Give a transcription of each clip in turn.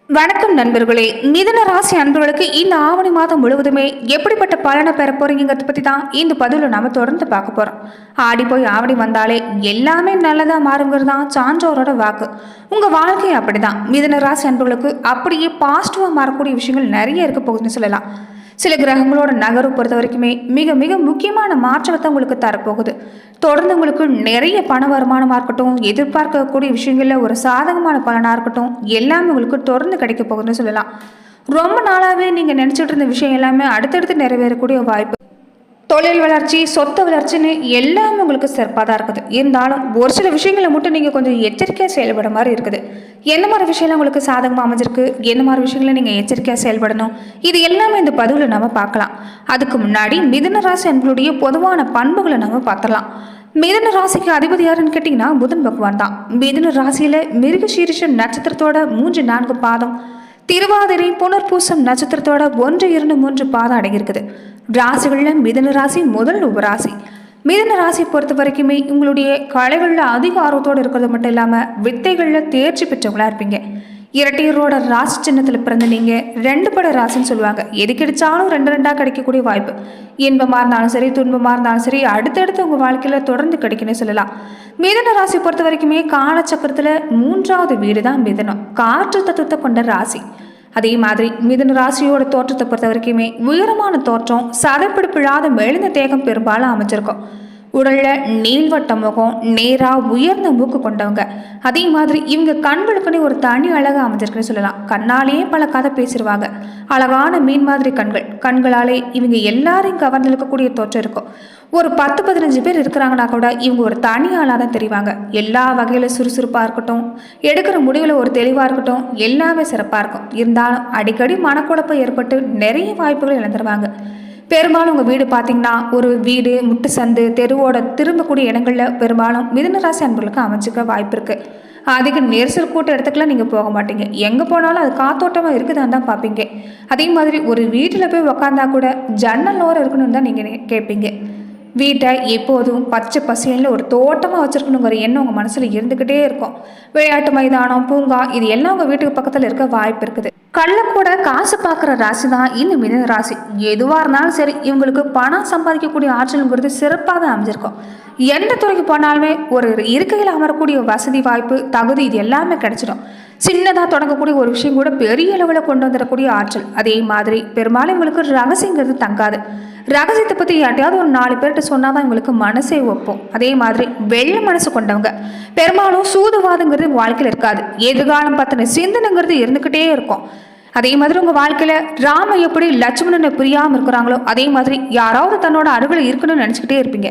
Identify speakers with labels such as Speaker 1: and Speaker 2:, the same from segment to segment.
Speaker 1: வணக்கம் நண்பர்களே. மிதுன ராசி அன்பர்களுக்கு இந்த ஆவணி மாதம் முழுவதுமே எப்படிப்பட்ட பலனை பெற போறீங்கிறத பத்தி தான் இந்த பதிவில் நாம தொடர்ந்து பார்க்க போறோம். ஆடி போய் ஆவணி வந்தாலே எல்லாமே நல்லதா மாறுங்கிறது தான் சான்றோரோட வாக்கு. உங்க வாழ்க்கை அப்படிதான். மிதுன ராசி அன்பர்களுக்கு அப்படியே பாசிட்டிவா மாறக்கூடிய விஷயங்கள் நிறைய இருக்க போகுதுன்னு சொல்லலாம். சில கிரகங்களோட நகரும் பொறுத்த வரைக்குமே மிக மிக முக்கியமான மாற்றத்தை உங்களுக்கு தரப்போகுது. தொடர்ந்து உங்களுக்கு நிறைய பண வருமானமாக இருக்கட்டும், எதிர்பார்க்கக்கூடிய விஷயங்களில் ஒரு சாதகமான பலனாக இருக்கட்டும், எல்லாமே உங்களுக்கு தொடர்ந்து கிடைக்க போகுதுன்னு சொல்லலாம். ரொம்ப நாளாகவே நீங்கள் நினச்சிட்டு இருந்த விஷயம் எல்லாமே அடுத்தடுத்து நிறைவேறக்கூடிய வாய்ப்பு. தொழில் வளர்ச்சி, சொத்து வளர்ச்சின்னு எல்லாமே உங்களுக்கு சிறப்பாக தான் இருக்குது. இருந்தாலும் ஒரு சில விஷயங்களை மட்டும் நீங்கள் கொஞ்சம் எச்சரிக்கையாக செயல்பட மாதிரி இருக்குது. என்ன மாதிரி விஷயம்லாம் உங்களுக்கு சாதகமாக அமைஞ்சிருக்கு, என்ன மாதிரி விஷயங்களை நீங்கள் எச்சரிக்கையாக செயல்படணும், இது எல்லாமே இந்த பதிவில் நம்ம பார்க்கலாம். அதுக்கு முன்னாடி மிதுன ராசி அன்பர்களுடைய பொதுவான பண்புகளை நம்ம பார்த்துடலாம். மிதுன ராசிக்கு அதிபதி யாருன்னு கேட்டிங்கன்னா புதன் பகவான் தான். மிதுன ராசியில் மிருகசீரிஷம் நட்சத்திரத்தோட 3-4 பாதம், திருவாதிரை புனர்பூசம் நட்சத்திரத்தோட 1-2-3 பாதம் அடங்கியிருக்குது. ராசிகளில் மிதுன ராசி முதல் உபராசி. மிதுன ராசியை பொறுத்த வரைக்குமே உங்களுடைய கலைகளில் அதிக ஆர்வத்தோடு இருக்கிறது மட்டும் இல்லாமல் வித்தைகளில் தேர்ச்சி பெற்றவங்களா இருப்பீங்க. இரட்டையரோட ராசி சின்னத்தில் பிறந்த நீங்கள் 2 பட ராசின்னு சொல்லுவாங்க. எது கிடைச்சாலும் 2-2 கிடைக்கக்கூடிய வாய்ப்பு. இன்பமாக இருந்தாலும் சரி, துன்பமாக இருந்தாலும் சரி, அடுத்தடுத்து உங்கள் வாழ்க்கையில் தொடர்ந்து கிடைக்குன்னு சொல்லலாம். மிதுன ராசி பொறுத்த வரைக்குமே காலச்சக்கரத்தில் 3வது வீடு தான் மிதுனம். காற்று தத்துவத்தை கொண்ட ராசி. அதே மாதிரி மிதுன ராசியோட தோற்றத்தை பொறுத்த வரைக்குமே உயரமான தோற்றம், சதைப்பிடிப்பில்லாத மெலிந்த தேகம் பெரும்பாலும் அமைஞ்சிருக்கும். உடல்ல நீள்வட்ட முகம், நேரா உயர்ந்த மூக்கு கொண்டவங்க. அதே மாதிரி இவங்க கண்களுக்குன்னு ஒரு தனி அழகா அமைஞ்சிருக்குன்னு சொல்லலாம். கண்ணாலேயே பல கதை பேசிடுவாங்க. அழகான மீன் மாதிரி கண்களாலே இவங்க எல்லாரையும் கவர்ந்து இழுக்கக்கூடிய தோற்றம் இருக்கும். ஒரு 10-15 பேர் இருக்கிறாங்கன்னா கூட இவங்க ஒரு தனி ஆளாக தான் தெரிவாங்க. எல்லா வகையில சுறுசுறுப்பாக இருக்கட்டும், எடுக்கிற முடிவில் ஒரு தெளிவாக இருக்கட்டும், எல்லாமே சிறப்பாக இருக்கும். இருந்தாலும் அடிக்கடி மனக்குழப்பம் ஏற்பட்டு நிறைய வாய்ப்புகள் இழந்துருவாங்க. பெரும்பாலும் உங்கள் வீடு பார்த்தீங்கன்னா ஒரு வீடு, முட்டு சந்து, தெருவோட திரும்பக்கூடிய இடங்களில் பெரும்பாலும் மிதுன ராசி அன்பர்களுக்கு அமைச்சிக்க வாய்ப்பு இருக்குது. அதிக நெரிசல் கூட்ட இடத்துக்குலாம் நீங்கள் போக மாட்டீங்க. எங்கே போனாலும் அது காத்தோட்டமாக இருக்குதான்னு தான் பார்ப்பீங்க. அதே மாதிரி ஒரு வீட்டில் போய் உக்காந்தா கூட ஜன்னல் ஓரம் இருக்கணும்னு தான் நீங்கள் கேட்பீங்க. வீட்டை எப்போதும் பச்சை பசேல்னு ஒரு தோட்டமாக வச்சுருக்கணுங்கிற எண்ணம் உங்கள் மனசில் இருந்துக்கிட்டே இருக்கும். விளையாட்டு மைதானம், பூங்கா, இது எல்லாம் உங்கள் வீட்டுக்கு பக்கத்தில் இருக்க வாய்ப்பு இருக்குது. கள்ள கூட காசு பார்க்குற ராசி தான் இந்த மிதுன ராசி. எதுவாக இருந்தாலும் சரி, இவங்களுக்கு பணம் சம்பாதிக்கக்கூடிய ஆற்றலுங்கிறது சிறப்பாக அமைஞ்சிருக்கும். எந்த துறைக்கு போனாலுமே ஒரு இருக்கையில் அமரக்கூடிய வசதி, வாய்ப்பு, தகுதி, இது எல்லாமே கிடைச்சிடும். சின்னதாக தொடங்கக்கூடிய ஒரு விஷயம் கூட பெரிய அளவில் கொண்டு வந்துடக்கூடிய ஆற்றல். அதே மாதிரி பெரும்பாலும் இவங்களுக்கு ரகசியங்கிறது தங்காது. ரகசியத்தை பற்றி யார்ட்டையாவது ஒரு 4 பேர்கிட்ட சொன்னால் தான் இவங்களுக்கு மனசே ஒப்போம். அதே மாதிரி வெள்ளை மனசு கொண்டவங்க. பெரும்பாலும் சூதுவாதங்கிறது வாழ்க்கையில் இருக்காது. எதிர்காலம் பற்றின சிந்தனைங்கிறது இருந்துக்கிட்டே இருக்கும். அதே மாதிரி உங்கள் வாழ்க்கையில் ராம எப்படி லட்சுமணனை புரியாமல் இருக்கிறாங்களோ அதே மாதிரி யாராவது தன்னோட அருகில் இருக்கணும்னு நினச்சிக்கிட்டே இருப்பீங்க.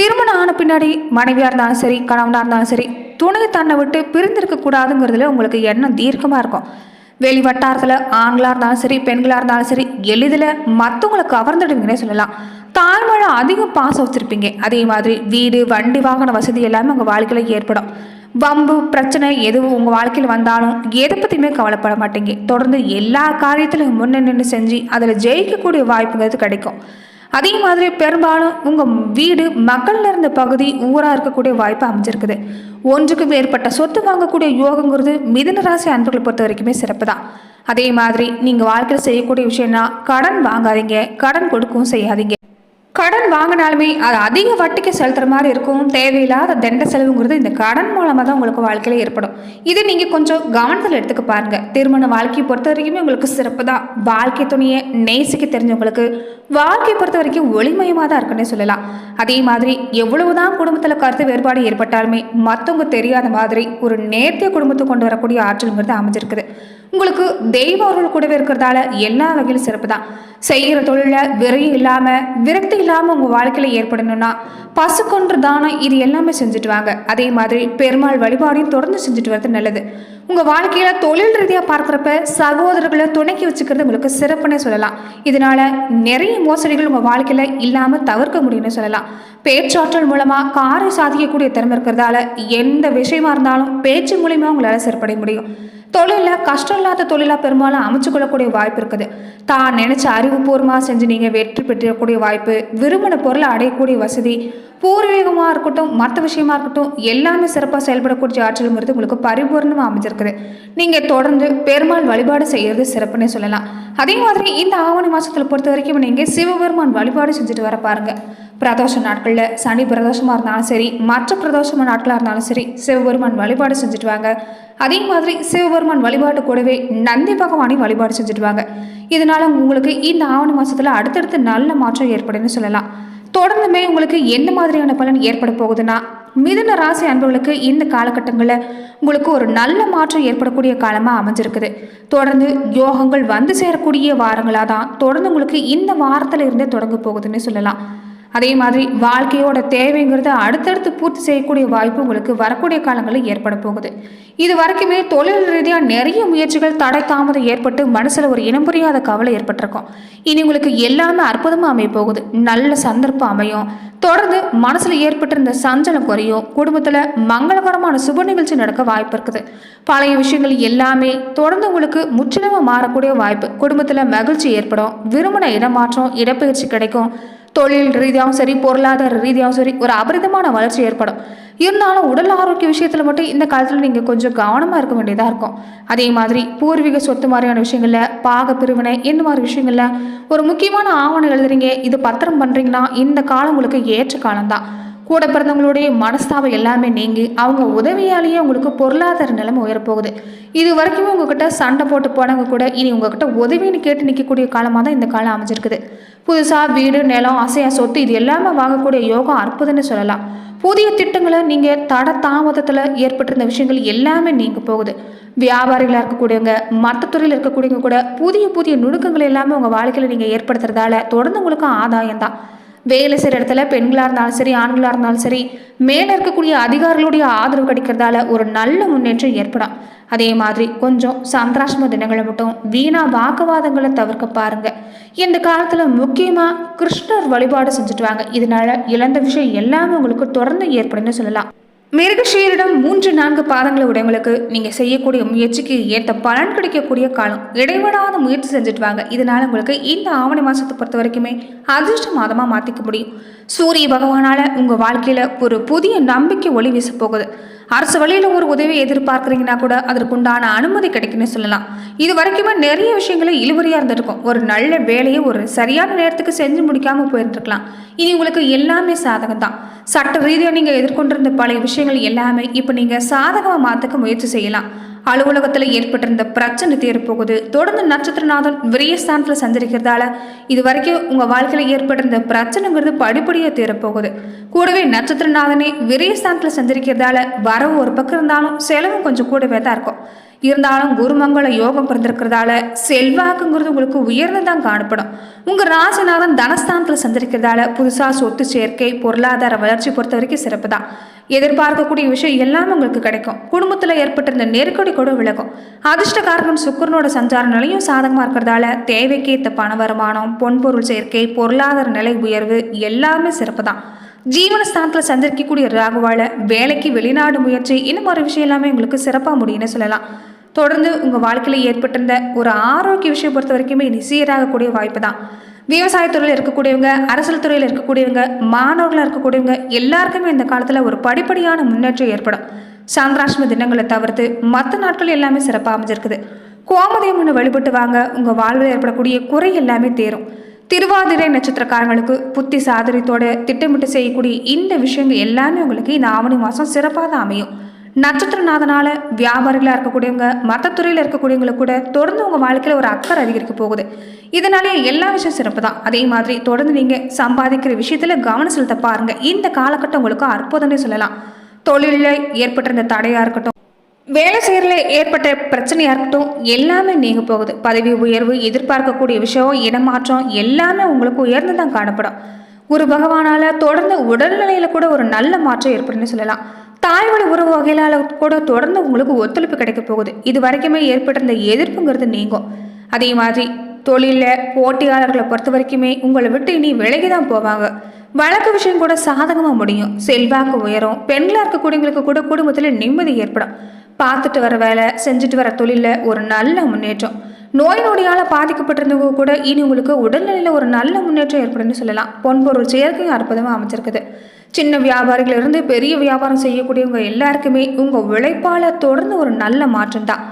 Speaker 1: திருமணம் ஆன பின்னாடி மனைவியாக இருந்தாலும் சரி, கணவனாக இருந்தாலும் சரி, துணையை தன்னை விட்டு பிரிந்திருக்க கூடாதுங்கிறதுல உங்களுக்கு எண்ணம் தீர்க்கமாக இருக்கும். வெளி வட்டாரத்தில் ஆண்களாக இருந்தாலும் சரி, பெண்களாக இருந்தாலும் சரி, எளிதில் மற்றவங்களை கவர்ந்துடுவீங்கன்னே சொல்லலாம். தாய்மொழி அதிகம் பாசம் வச்சுருப்பீங்க. அதே மாதிரி வீடு, வண்டி, வாகன வசதி எல்லாமே உங்கள் வாழ்க்கையில் ஏற்படும். வம்பு பிரச்சனை எதுவும் உங்கள் வாழ்க்கையில் வந்தாலும் எதை பற்றியுமே கவலைப்பட மாட்டீங்க. தொடர்ந்து எல்லா காரியத்திலும் முன்ன நின்று செஞ்சு அதில் ஜெயிக்கக்கூடிய வாய்ப்புங்கிறது கிடைக்கும். அதே மாதிரி பெரும்பாலும் உங்கள் வீடு மக்கள் இருந்த பகுதி ஊராக இருக்கக்கூடிய வாய்ப்பு அமைஞ்சிருக்குது. ஒன்றுக்கு மேற்பட்ட சொத்து வாங்கக்கூடிய யோகங்கிறது மிதுன ராசி அன்பர்களை பொறுத்த வரைக்குமே சிறப்பு தான். அதே மாதிரி நீங்கள் வாழ்க்கையில் செய்யக்கூடிய விஷயம்னா கடன் வாங்காதீங்க, கடன் கொடுக்கவும் செய்யாதீங்க. கடன் வாங்கினாலுமே அது அதிக வட்டிக்கு செலுத்துற மாதிரி இருக்கும். தேவையில்லாத தண்ட செலவுங்கிறது இந்த கடன் மூலமாக தான் உங்களுக்கு வாழ்க்கையில் ஏற்படும். இது நீங்கள் கொஞ்சம் கவனத்தில் எடுத்துக்க பாருங்க. திருமண வாழ்க்கையை பொறுத்த வரைக்குமே உங்களுக்கு சிறப்பு தான். வாழ்க்கை துணையை நேசிக்க தெரிஞ்சவங்களுக்கு வாழ்க்கையை பொறுத்த வரைக்கும் ஒளிமயமாக தான் இருக்குன்னே சொல்லலாம். அதே மாதிரி எவ்வளவுதான் குடும்பத்தில் கருத்து வேறுபாடு ஏற்பட்டாலுமே மற்றவங்க தெரியாத மாதிரி ஒரு நேர்த்திய குடும்பத்தை கொண்டு வரக்கூடிய ஆற்றல்ங்கிறது அமைஞ்சிருக்குது. உங்களுக்கு தெய்வ அருள் கூடவே இருக்கிறதால எல்லா வகையிலும் சிறப்பு தான். செய்கிற தொழிலில் விரையும் இல்லாமல், விரக்தி இல்லாமல் உங்கள் வாழ்க்கையில் ஏற்படணும்னா பசுக்கொன்று தானம், இது எல்லாமே செஞ்சுட்டு வாங்க. அதே மாதிரி பெருமாள் வழிபாடையும் தொடர்ந்து செஞ்சுட்டு வரது நல்லது. உங்கள் வாழ்க்கையில் தொழில் ரீதியாக பார்க்குறப்ப சகோதரர்களை துணைக்கி வச்சுக்கிறது உங்களுக்கு சிறப்புன்னே சொல்லலாம். இதனால நிறைய மோசடிகள் உங்கள் வாழ்க்கையில் இல்லாமல் தவிர்க்க முடியும்னு சொல்லலாம். பேச்சாற்றல் மூலமாக காரை சாதிக்கக்கூடிய திறமை இருக்கிறதால எந்த விஷயமா இருந்தாலும் பேச்சு மூலியமாக உங்களால் சிறப்படைய முடியும். தொழிலில் கஷ்டம் இல்லாத தொழிலாக பெரும்பாலும் அமைச்சு கொள்ளக்கூடிய வாய்ப்பு இருக்குது. தான் நினைச்ச அறிவுபூர்வமாக செஞ்சு நீங்கள் வெற்றி பெற்றக்கூடிய வாய்ப்பு, விரும்பின பொருளை அடையக்கூடிய வசதி, பூர்வீகமாக இருக்கட்டும் மற்ற விஷயமா இருக்கட்டும் எல்லாமே சிறப்பாக செயல்படக்கூடிய ஆற்றலுங்கிறது உங்களுக்கு பரிபூர்ணமாக அமைஞ்சிருக்குது. நீங்கள் தொடர்ந்து பெருமாள் வழிபாடு செய்கிறது சிறப்புன்னே சொல்லலாம். அதே மாதிரி இந்த ஆவணி மாதத்தில் பொறுத்த வரைக்கும் நீங்கள் சிவபெருமான் வழிபாடு செஞ்சுட்டு வர பாருங்கள். பிரதோஷ நாட்களில் சனி பிரதோஷமாக இருந்தாலும் சரி, மற்ற பிரதோஷமான நாட்களாக இருந்தாலும் சரி, சிவபெருமான் வழிபாடு செஞ்சுட்டு வாங்க. அதே மாதிரி சிவபெருமான் வழிபாட்டு கூடவே நந்தி பகவானை வழிபாடு செஞ்சுட்டு வாங்க. இதனால உங்களுக்கு இந்த ஆவணி மாதத்தில் அடுத்தடுத்து நல்ல மாற்றம் ஏற்படுன்னு சொல்லலாம். தொடர்ந்துமே உங்களுக்கு என்ன மாதிரியான பலன் ஏற்பட போகுதுன்னா, மிதுன ராசி அன்பர்களுக்கு இந்த காலகட்டங்களில் உங்களுக்கு ஒரு நல்ல மாற்றம் ஏற்படக்கூடிய காலமாக அமைஞ்சிருக்குது. தொடர்ந்து யோகங்கள் வந்து சேரக்கூடிய வாரங்களாக தான் தொடர்ந்து உங்களுக்கு இந்த வாரத்தில் இருந்தே தொடங்க போகுதுன்னு சொல்லலாம். அதே மாதிரி வாழ்க்கையோட தேவைங்கிறத அடுத்தடுத்து பூர்த்தி செய்யக்கூடிய வாய்ப்பு உங்களுக்கு வரக்கூடிய காலங்களில் ஏற்பட போகுது. இது வரைக்குமே தொழில் ரீதியாக நிறைய முயற்சிகள் தடை தாமதம் ஏற்பட்டு மனசில் ஒரு இனம் புரியாத கவலை ஏற்பட்டிருக்கும். இனி உங்களுக்கு எல்லாமே அற்புதமாக அமைய போகுது. நல்ல சந்தர்ப்பம் அமையும். தொடர்ந்து மனசில் ஏற்பட்டிருந்த சஞ்சலம் குறையும். குடும்பத்தில் மங்களகரமான சுப நிகழ்ச்சி நடக்க வாய்ப்பு இருக்குது. பழைய விஷயங்கள் எல்லாமே தொடர்ந்து உங்களுக்கு முற்றிலுமாக மாறக்கூடிய வாய்ப்பு. குடும்பத்தில் மகிழ்ச்சி ஏற்படும். விரும்பின இடமாற்றம், இடப்பெயர்ச்சி கிடைக்கும். தொழில் ரீதியாகவும் சரி, பொருளாதார ரீதியாகவும் சரி, ஒரு அபரிதமான வளர்ச்சி ஏற்படும். இருந்தாலும் உடல் ஆரோக்கிய விஷயத்தில் மட்டும் இந்த காலத்தில் நீங்கள் கொஞ்சம் கவனமாக இருக்க வேண்டியதாக இருக்கும். அதே மாதிரி பூர்வீக சொத்து மாதிரியான விஷயங்களில், பாக பிரிவினை இந்த மாதிரி விஷயங்களில் ஒரு முக்கியமான ஆவணம் எழுதுறீங்க, இது பத்திரம் பண்ணுறீங்கன்னா இந்த காலம் உங்களுக்கு ஏற்ற காலம்தான். கூட பிறந்தவங்களுடைய மனஸ்தாபம் எல்லாமே நீங்கி அவங்க உதவியாலேயே உங்களுக்கு பொருளாதார நிலைமை உயரப்போகுது. இது வரைக்குமே உங்ககிட்ட சண்டை போட்டு போனவங்க கூட இனி உங்ககிட்ட உதவின்னு கேட்டு நிற்கக்கூடிய காலமாக தான் இந்த காலம் அமைஞ்சிருக்குது. புதுசாக வீடு, நிலம், அசையா சொத்து இது எல்லாமே வாங்கக்கூடிய யோகம் அற்புதம்னு சொல்லலாம். புதிய திட்டங்களை நீங்கள் தட தாமதத்தில் ஏற்பட்டிருந்த விஷயங்கள் எல்லாமே நீங்க போகுது. வியாபாரிகளாக இருக்கக்கூடியவங்க, மற்ற துறையில் இருக்கக்கூடியவங்க கூட புதிய புதிய நுணுக்கங்கள் எல்லாமே உங்கள் வாழ்க்கையில் நீங்கள் ஏற்படுத்துறதால தொடர்ந்து உங்களுக்கு ஆதாயம் தான். வேலை செய்கிற இடத்துல பெண்களாக இருந்தாலும் சரி, ஆண்களாக இருந்தாலும் சரி, மேலே இருக்கக்கூடிய அதிகாரிகளுடைய ஆதரவு கிடைக்கிறதால ஒரு நல்ல முன்னேற்றம் ஏற்படும். அதே மாதிரி கொஞ்சம் சந்திராஷ்டம தினங்களை மட்டும் வீணா வாக்குவாதங்களை தவிர்க்க பாருங்க. இந்த காலத்தில் முக்கியமாக கிருஷ்ணர் வழிபாடு செஞ்சுட்டு வாங்க. இதனால இழந்த விஷயம் எல்லாமே உங்களுக்கு தொடர்ந்து ஏற்படும்னு சொல்லலாம். மிருகஷீரிடம் 3-4 பாதங்களை உடையவங்களுக்கு நீங்கள் செய்யக்கூடிய முயற்சிக்கு ஏற்ற பலன் கிடைக்கக்கூடிய காலம். இடைவிடாத முயற்சி செஞ்சுட்டு வாங்க. இதனால உங்களுக்கு இந்த ஆவணி மாதத்தை பொறுத்த வரைக்குமே அதிர்ஷ்ட மாதமாக மாற்றிக்க முடியும். சூரிய பகவானால் உங்கள் வாழ்க்கையில் ஒரு புதிய நம்பிக்கை ஒளி வீச போகுது. அரசு வழியில் ஒரு உதவி எதிர்பார்க்குறீங்கன்னா கூட அதற்குண்டான அனுமதி கிடைக்குன்னு சொல்லலாம். இது வரைக்குமே நிறைய விஷயங்களை இழுவறியாக இருந்துருக்கும். ஒரு நல்ல வேலையை ஒரு சரியான நேரத்துக்கு செஞ்சு முடிக்காமல் போயிருந்துருக்கலாம். இனி உங்களுக்கு எல்லாமே சாதகம் தான். சட்ட ரீதியாக நீங்கள் எதிர்கொண்டிருந்த பழைய விஷயங்கள் எல்லாமே இப்போ நீங்கள் சாதகமாக மாற்றுக்க முயற்சி செய்யலாம். அலுவலகத்தில் ஏற்பட்டிருந்த பிரச்சனை தீரப்போகுது. தொடர்ந்து நட்சத்திரநாதன் விரயஸ்தானத்தில் சஞ்சரிக்கிறதால இது வரைக்கும் உங்கள் வாழ்க்கையில் ஏற்பட்டிருந்த பிரச்சனைங்கிறது படிப்படியாக தீரப்போகுது. கூடவே நட்சத்திரநாதனே விரயஸ்தானத்தில் சஞ்சரிக்கிறதால வரவு ஒரு பக்கம் இருந்தாலும் செலவும் கொஞ்சம் கூடவே தான் இருக்கும். இருந்தாலும் குருமங்கள யோகம் பிறந்திருக்கிறதால செல்வாக்குங்கிறது உங்களுக்கு உயர்ந்துதான் காணப்படும். உங்கள் ராசிநாதன் தனஸ்தானத்தில் சந்திரிக்கிறதால புதுசாக சொத்து சேர்க்கை, பொருளாதார வளர்ச்சி பொறுத்த வரைக்கும் சிறப்பு தான். எதிர்பார்க்கக்கூடிய விஷயம் எல்லாமே உங்களுக்கு கிடைக்கும். குடும்பத்தில் ஏற்பட்டிருந்த நெருக்கடி கூட விலகும். அதிர்ஷ்டக்காரகன் சுக்கிரனோட சஞ்சார நிலையும் சாதகமாக இருக்கிறதால தேவைக்கேற்ற பண வருமானம், பொன்பொருள் சேர்க்கை, பொருளாதார நிலை உயர்வு எல்லாமே சிறப்பு தான். ஜீவனஸ்தானத்தில் சந்திரிக்கக்கூடிய ராகுவால வேலைக்கு வெளிநாடு முயற்சி இந்த மாதிரி விஷயம் எல்லாமே உங்களுக்கு சிறப்பாக முடியும்னு சொல்லலாம். தொடர்ந்து உங்கள் வாழ்க்கையில் ஏற்பட்டிருந்த ஒரு ஆரோக்கிய விஷயம் பொறுத்த வரைக்குமே இனி சீராகக்கூடிய வாய்ப்பு தான். விவசாயத்துறையில் இருக்கக்கூடியவங்க, அரசியல் துறையில் இருக்கக்கூடியவங்க, மாணவர்களாக இருக்கக்கூடியவங்க எல்லாருக்குமே இந்த காலத்தில் ஒரு படிப்படியான முன்னேற்றம் ஏற்படும். சந்திராஷ்டம தினங்களை தவிர்த்து மற்ற நாட்கள் எல்லாமே சிறப்பாக அமைஞ்சிருக்குது. கோமதியம்மனை வழிபட்டு வாங்க. உங்கள் வாழ்வில் ஏற்படக்கூடிய குறை எல்லாமே தேரும். திருவாதிரை நட்சத்திரக்காரங்களுக்கு புத்தி சாதுரியத்தோட திட்டமிட்டு செய்யக்கூடிய இந்த விஷயங்கள் எல்லாமே உங்களுக்கு இந்த ஆவணி மாதம் சிறப்பாக தான் அமையும். நட்சத்திரநாதனால வியாபாரிகளாக இருக்கக்கூடியவங்க, மற்ற துறையில் இருக்கக்கூடியவங்களுக்கு கூட தொடர்ந்து உங்கள் வாழ்க்கையில் ஒரு அக்கறை அதிகரிக்க போகுது. இதனாலே எல்லா விஷயம் சிறப்பு தான். அதே மாதிரி தொடர்ந்து நீங்கள் சம்பாதிக்கிற விஷயத்தில் கவனம் செலுத்த பாருங்க. இந்த காலகட்டம் உங்களுக்கு அற்புதம்னே சொல்லலாம். தொழிலில் ஏற்பட்டிருந்த தடையாக இருக்கட்டும், வேலை செய்யறதுல ஏற்பட்ட பிரச்சனையாக இருக்கட்டும் எல்லாமே நீங்க போகுது. பதவி உயர்வு, எதிர்பார்க்கக்கூடிய விஷயம், இடமாற்றம் எல்லாமே உங்களுக்கு உயர்ந்து தான் காணப்படும். குரு பகவானால தொடர்ந்து உடல்நிலையில கூட ஒரு நல்ல மாற்றம் ஏற்படுன்னு சொல்லலாம். தாய்வழி உறவு வகையிலால கூட தொடர்ந்து உங்களுக்கு ஒத்துழைப்பு கிடைக்க போகுது. இது வரைக்குமே ஏற்பட்டிருந்த எதிர்ப்புங்கிறது நீங்கும். அதே மாதிரி தொழிலில் போட்டியாளர்களை பொறுத்த வரைக்குமே உங்களை விட்டு இனி விலகி தான் போவாங்க. வழக்கு விஷயம் கூட சாதகமாக முடியும். செல்வாக்கு உயரும். பெண்களாக இருக்கக்கூடியவங்களுக்கு கூட குடும்பத்தில் நிம்மதி ஏற்படும். பார்த்துட்டு வர வேலை, செஞ்சுட்டு வர தொழிலில் ஒரு நல்ல முன்னேற்றம். நோய் நொடியால் பாதிக்கப்பட்டிருந்தவங்க கூட இனி உங்களுக்கு உடல்நிலையில் ஒரு நல்ல முன்னேற்றம் ஏற்படும்னு சொல்லலாம். பொன்பொருள் சேர்க்கையும் அற்புதமாக அமைச்சிருக்குது. சின்ன வியாபாரிகள் இருந்து பெரிய வியாபாரம் செய்யக்கூடியவங்க எல்லாருக்குமே உங்கள் உழைப்பால் தொடர்ந்து ஒரு நல்ல மாற்றம் தான்.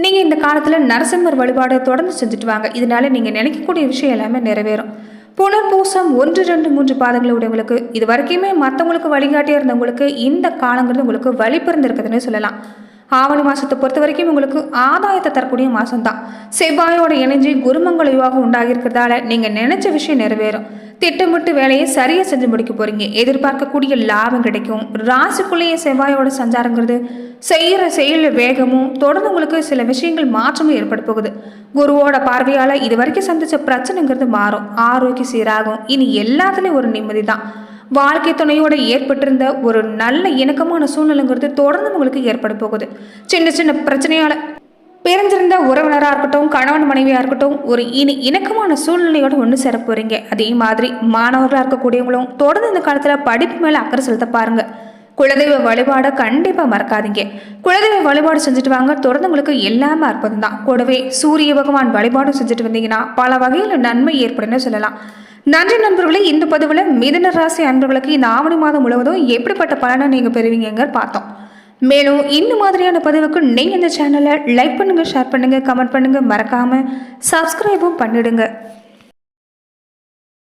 Speaker 1: நீங்கள் இந்த காலத்தில் நரசிம்மர் வழிபாடு தொடர்ந்து செஞ்சுட்டு வாங்க. இதனால நீங்கள் நினைக்கக்கூடிய விஷயம் எல்லாமே நிறைவேறும். புனர்பூசம் 1, 2, 3 பாதங்களை உடையவங்களுக்கு இது வரைக்குமே மற்றவங்களுக்கு வழிகாட்டியாக இருந்தவங்களுக்கு இந்த காலங்கிறது உங்களுக்கு வழி பிறந்திருக்குதுன்னு சொல்லலாம். ஆவணி மாதத்தை பொறுத்த வரைக்கும் உங்களுக்கு ஆதாயத்தை தரக்கூடிய மாதம் தான். செவ்வாயோட இணைஞ்சு குருமங்கள யோகம் உண்டாகி இருக்கிறதால நீங்கள் நினைச்ச விஷயம் நிறைவேறும். திட்டமிட்டு வேலையை சரியாக செஞ்சு முடிக்க போறீங்க. எதிர்பார்க்கக்கூடிய லாபம் கிடைக்கும். ராசிக்குள்ளேயே செவ்வாயோட சஞ்சாரங்கிறது செய்கிற செயலில் வேகமும் தொடர்ந்து உங்களுக்கு சில விஷயங்கள் மாற்றமும் ஏற்பட போகுது. குருவோட பார்வையால் இது வரைக்கும் சந்திச்ச பிரச்சனைங்கிறது மாறும். ஆரோக்கியம் சீராகும். இனி எல்லாத்துலேயும் ஒரு நிம்மதி தான். வாழ்க்கை துணையோடு ஏற்பட்டிருந்த ஒரு நல்ல இணக்கமான சூழ்நிலைங்கிறது தொடர்ந்து உங்களுக்கு ஏற்பட போகுது. சின்ன சின்ன பிரச்சனையால் பிரிஞ்சிருந்த உறவினராக இருக்கட்டும், கணவன் மனைவியாக இருக்கட்டும், ஒரு இணக்கமான சூழ்நிலையோடு ஒன்று சேர போகிறீங்க. அதே மாதிரி மாணவர்களாக இருக்கக்கூடியவங்களும் தொடர்ந்து இந்த காலத்தில் படிப்பு மேலே அக்கறை செலுத்த பாருங்கள். குலதெய்வ வழிபாடை கண்டிப்பாக மறக்காதீங்க. குலதெய்வ வழிபாடு செஞ்சுட்டு வாங்க. தொடர்ந்து உங்களுக்கு எல்லாமே அற்புதம் தான். கூடவே சூரிய பகவான் வழிபாடும் செஞ்சுட்டு வந்தீங்கன்னா பல வகையில் நன்மை ஏற்படுன்னு சொல்லலாம். நன்றி நண்பர்களே. இந்த பதிவில் மிதுன ராசி அன்பர்களுக்கு இந்த ஆவணி மாதம் முழுவதும் எப்படிப்பட்ட பலனை நீங்கள் பெறுவீங்க பார்த்தோம். மேலும் இந்த மாதிரியான பதிவுக்கு நீங்கள் இந்த சேனலை லைக் பண்ணுங்கள், ஷேர் பண்ணுங்கள், கமெண்ட் பண்ணுங்கள், மறக்காமல் சப்ஸ்கிரைபும் பண்ணிடுங்க.